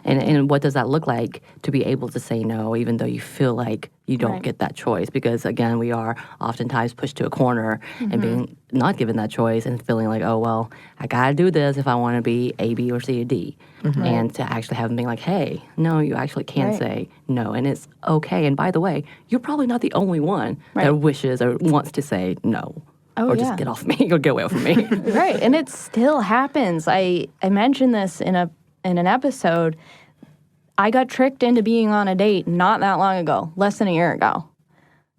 And what does that look like to be able to say no, even though you feel like you don't get that choice? Because, again, we are oftentimes pushed to a corner and being not given that choice and feeling like, oh, well, I got to do this if I want to be A, B, or C, or D. And to actually have them being like, hey, no, you actually can say no. And it's okay. And by the way, you're probably not the only one that wishes or wants to say no. Oh, or just get off me or get away from me. Right. And it still happens. I mentioned this in an episode. I got tricked into being on a date not that long ago, less than a year ago.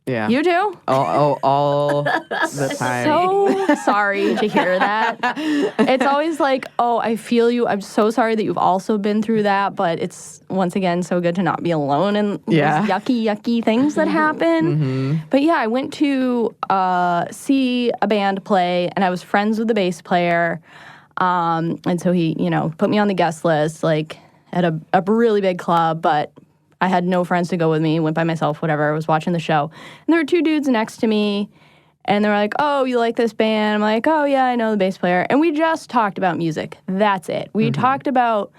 Yeah. You do? All the time. So sorry to hear that. It's always like, oh, I feel you. I'm so sorry that you've also been through that, but it's, once again, so good to not be alone in those yucky things that happen. But yeah, I went to see a band play, and I was friends with the bass player. And so he, put me on the guest list, like, at a really big club, but I had no friends to go with me, went by myself, whatever. I was watching the show. And there were two dudes next to me, and they were like, oh, you like this band? I'm like, oh, yeah, I know the bass player. And we just talked about music. That's it. We talked about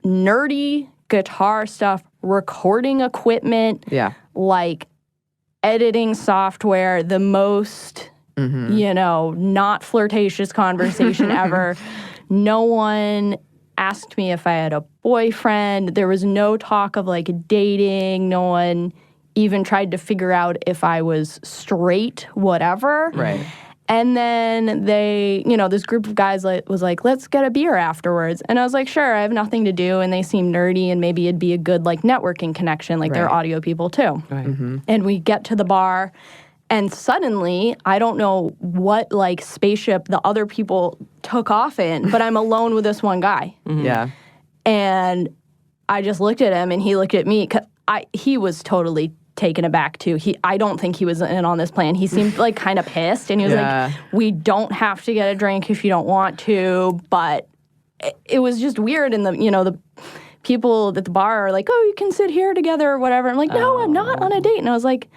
nerdy guitar stuff, recording equipment, like editing software, the most, not flirtatious conversation ever. No one asked me if I had a boyfriend. There was no talk of like dating. No one even tried to figure out if I was straight, whatever. Right. And then they, this group of guys was like, let's get a beer afterwards. And I was like, sure, I have nothing to do. And they seemed nerdy, and maybe it'd be a good like networking connection. Like they're audio people too. Right. And we get to the bar, and suddenly, I don't know what, like, spaceship the other people took off in, but I'm alone with this one guy. Yeah. And I just looked at him, and he looked at me. He was totally taken aback, too. I don't think he was in on this plan. He seemed, like, kind of pissed, and he was like, we don't have to get a drink if you don't want to, but it was just weird, and the people at the bar are like, oh, you can sit here together or whatever. I'm like, no, I'm not on a date. And I was like,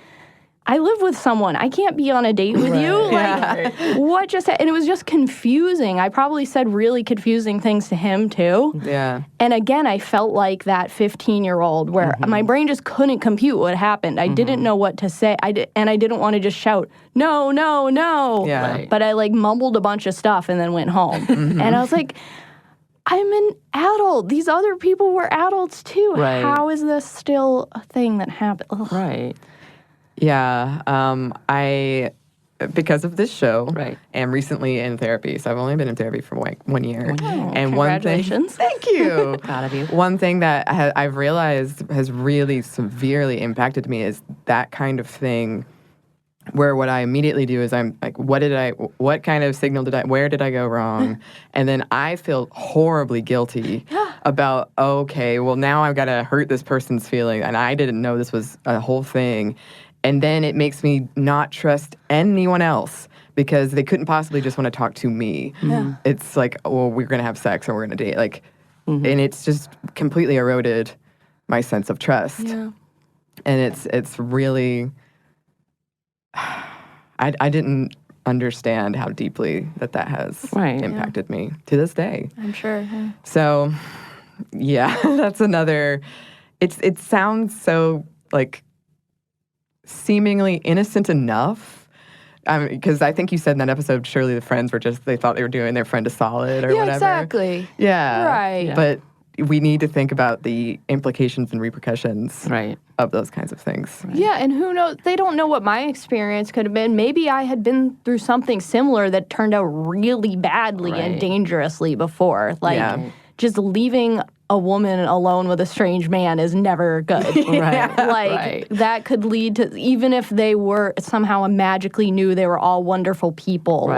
I live with someone. I can't be on a date with you. Like, what just happened? And it was just confusing. I probably said really confusing things to him, too. Yeah. And again, I felt like that 15-year-old where my brain just couldn't compute what happened. I didn't know what to say. And I didn't want to just shout, no, no, no. Yeah. Right. But I, like, mumbled a bunch of stuff and then went home. And I was like, I'm an adult. These other people were adults, too. Right. How is this still a thing that happened? Ugh. Right. Yeah, I, because of this show, am recently in therapy. So I've only been in therapy for like 1 year. And congratulations. Thank you. Proud of you. One thing that I've realized has really severely impacted me is that kind of thing where what I immediately do is I'm like, what kind of signal where did I go wrong? And then I feel horribly guilty about, okay, well, now I've got to hurt this person's feeling, and I didn't know this was a whole thing. And then it makes me not trust anyone else because they couldn't possibly just want to talk to me. Yeah. It's like, well, we're going to have sex or we're going to date. Like, and it's just completely eroded my sense of trust. Yeah. And it's really... I didn't understand how deeply that has impacted me to this day. I'm sure. Yeah. So, yeah, that's another... It sounds so, like, seemingly innocent enough. Because I think you said in that episode, surely the friends were just... They thought they were doing their friend a solid or whatever. Yeah, exactly. Yeah. Right. Yeah. But we need to think about the implications and repercussions of those kinds of things. Right. Yeah, and who knows? They don't know what my experience could have been. Maybe I had been through something similar that turned out really badly and dangerously before. Like, just leaving a woman alone with a strange man is never good. That could lead to, even if they were somehow magically knew they were all wonderful people,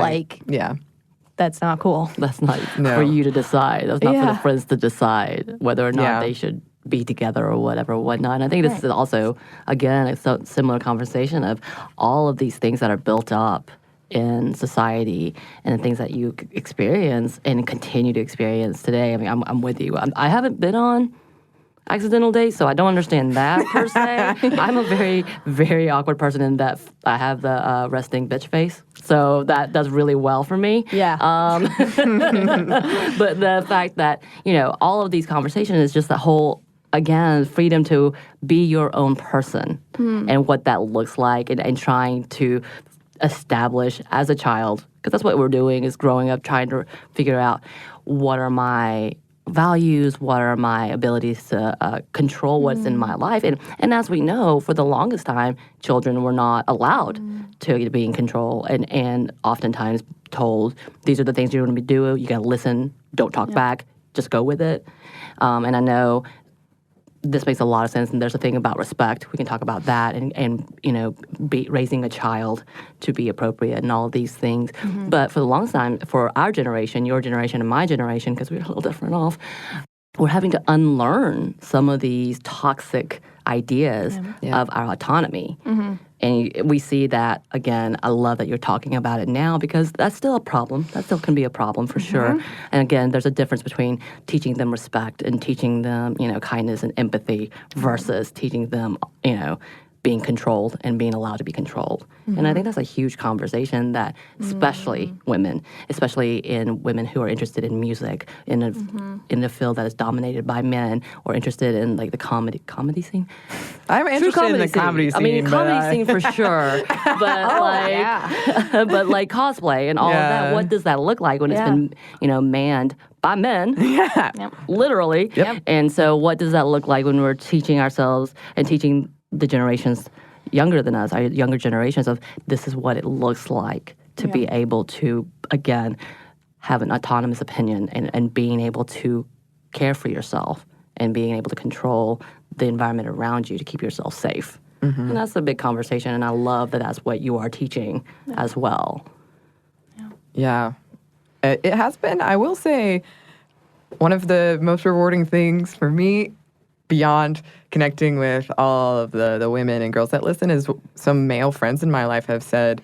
that's not cool. That's not for you to decide. That's not for the friends to decide whether or not they should be together or whatever, whatnot. And I think this is also, again, a similar conversation of all of these things that are built up in society and the things that you experience and continue to experience today. I mean, I'm with you. I haven't been on accidental dates, so I don't understand that per se. I'm a very, very awkward person in that I have the resting bitch face. So that does really well for me. Yeah. But the fact that, all of these conversations is just the whole, again, freedom to be your own person and what that looks like and trying to establish as a child, because that's what we're doing is growing up trying to figure out what are my values, what are my abilities to control what's in my life. And as we know, for the longest time, children were not allowed to be in control and oftentimes told, these are the things you're going to be doing, you got to listen, don't talk back, just go with it. And I know this makes a lot of sense, and there's a thing about respect. We can talk about that and raising a child to be appropriate and all of these things. But for the longest time, for our generation, your generation and my generation, because we're a little different off, we're having to unlearn some of these toxic ideas of our autonomy. And we see that, again, I love that you're talking about it now because that's still a problem. That still can be a problem for sure. And again, there's a difference between teaching them respect and teaching them, kindness and empathy versus teaching them, being controlled and being allowed to be controlled. And I think that's a huge conversation that especially women, especially in women who are interested in music, in a field that is dominated by men or interested in like the comedy scene. I'm interested in the comedy scene. I mean, comedy scene for sure. But but like cosplay and all of that, what does that look like when it's been, manned by men, literally. And so what does that look like when we're teaching ourselves and teaching the generations younger than us, our younger generations, of this is what it looks like to be able to, again, have an autonomous opinion and being able to care for yourself and being able to control the environment around you to keep yourself safe. And that's a big conversation, and I love that that's what you are teaching as well. Yeah. It has been, I will say, one of the most rewarding things for me beyond connecting with all of the women and girls that listen is some male friends in my life have said,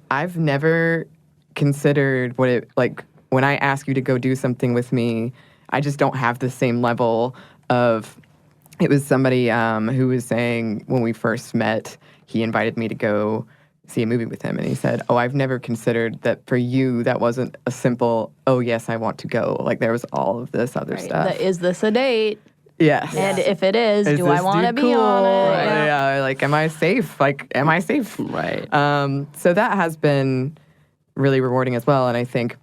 I've never considered what it, like, when I ask you to go do something with me, I just don't have the same level of, it was somebody who was saying when we first met, he invited me to go see a movie with him. And he said, I've never considered that for you, that wasn't a simple, oh, yes, I want to go. Like, there was all of this other stuff. Is this a date? Yes. And if it is do I want to be on it? Right. Yeah. Like, am I safe? Right. So that has been really rewarding as well. And I think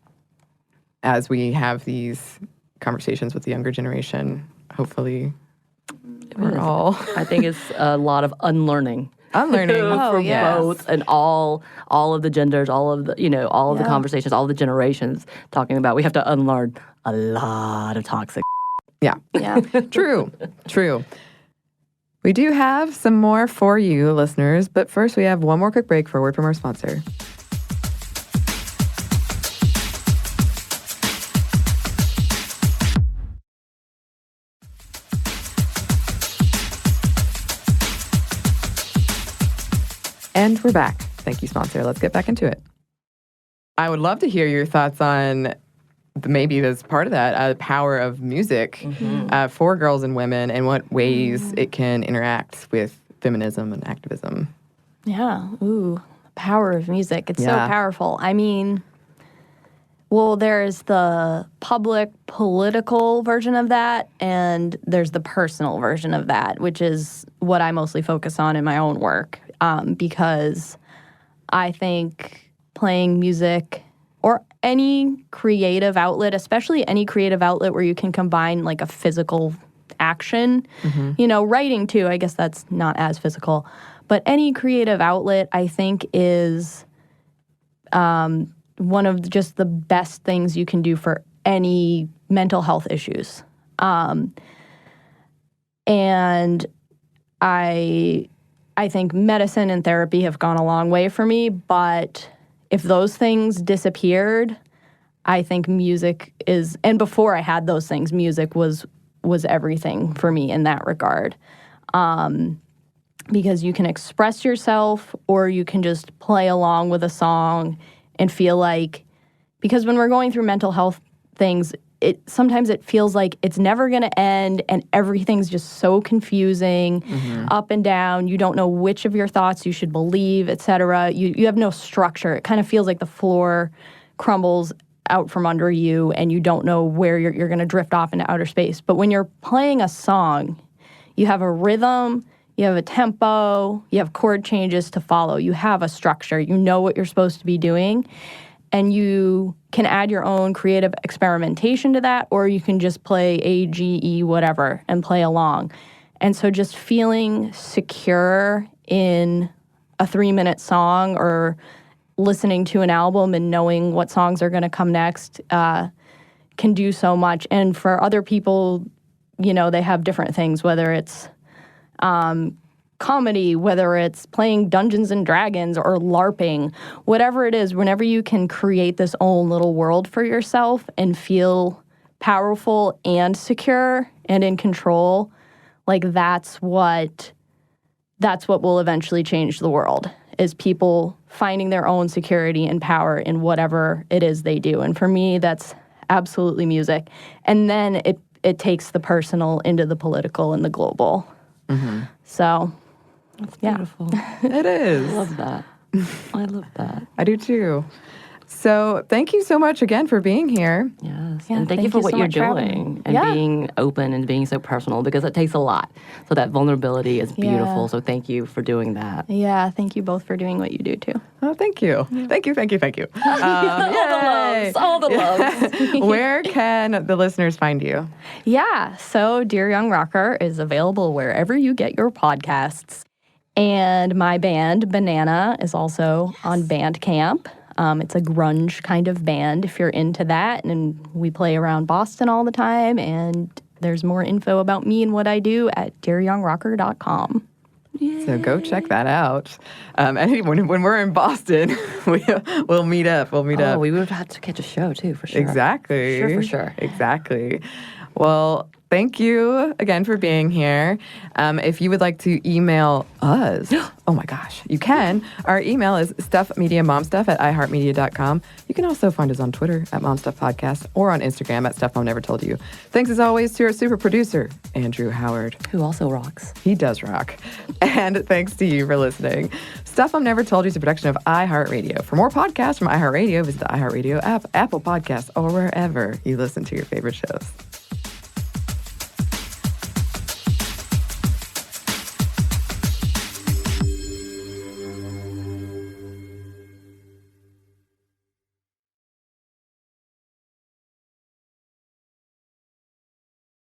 as we have these conversations with the younger generation, hopefully we're all... I think it's a lot of unlearning. Unlearning. Both and all of the genders, all of the, all of the conversations, all the generations talking about, we have to unlearn a lot of toxic. Yeah. True. We do have some more for you, listeners, but first we have one more quick break for a word from our sponsor. And we're back. Thank you, sponsor. Let's get back into it. I would love to hear your thoughts on maybe as part of that, the power of music for girls and women and what ways it can interact with feminism and activism. Yeah. Ooh, the power of music. It's so powerful. I mean, well, there's the public political version of that, and there's the personal version of that, which is what I mostly focus on in my own work, because I think playing music or any creative outlet, especially any creative outlet where you can combine like a physical action, you know, writing too, I guess that's not as physical, but any creative outlet I think is one of just the best things you can do for any mental health issues. And I think medicine and therapy have gone a long way for me, but if those things disappeared, I think music is, and before I had those things, music was everything for me in that regard. Because you can express yourself or you can just play along with a song and feel like, because when we're going through mental health things, sometimes it feels like it's never going to end and everything's just so confusing, up and down. You don't know which of your thoughts you should believe, etc. You have no structure. It kind of feels like the floor crumbles out from under you and you don't know where you're going to drift off into outer space. But when you're playing a song, you have a rhythm, you have a tempo, you have chord changes to follow. You have a structure. You know what you're supposed to be doing. And you can add your own creative experimentation to that, or you can just play A, G, E, whatever, and play along. And so just feeling secure in a 3-minute song or listening to an album and knowing what songs are going to come next can do so much. And for other people, you know, they have different things, whether it's comedy, whether it's playing Dungeons and Dragons or LARPing, whatever it is, whenever you can create this own little world for yourself and feel powerful and secure and in control, like that's what will eventually change the world, is people finding their own security and power in whatever it is they do. And for me, that's absolutely music. And then it takes the personal into the political and the global. So that's beautiful. It is. I love that. I love that. I do too. So thank you so much again for being here. Yes. Yeah, and thank you for what you're doing and being open and being so personal, because it takes a lot. So that vulnerability is beautiful. So thank you for doing that. Yeah. Thank you both for doing what you do too. Oh, thank you. Yeah. Thank you. All the loves. Where can the listeners find you? Yeah. So Dear Young Rocker is available wherever you get your podcasts. And my band, Banana, is also on Bandcamp. It's a grunge kind of band if you're into that. And we play around Boston all the time. And there's more info about me and what I do at dearyoungrocker.com. Yay. So go check that out. And when we're in Boston, we'll meet up. We'll meet up. We would have to catch a show too, for sure. Exactly. For sure. Exactly. Well, thank you again for being here. If you would like to email us, oh my gosh, you can. Our email is stuffmediamomstuff@iheartmedia.com. You can also find us on Twitter at momstuffpodcast or on Instagram at Stuff Mom Never Told You. Thanks as always to our super producer, Andrew Howard. Who also rocks. He does rock. And thanks to you for listening. Stuff Mom Never Told You is a production of iHeartRadio. For more podcasts from iHeartRadio, visit the iHeartRadio app, Apple Podcasts, or wherever you listen to your favorite shows.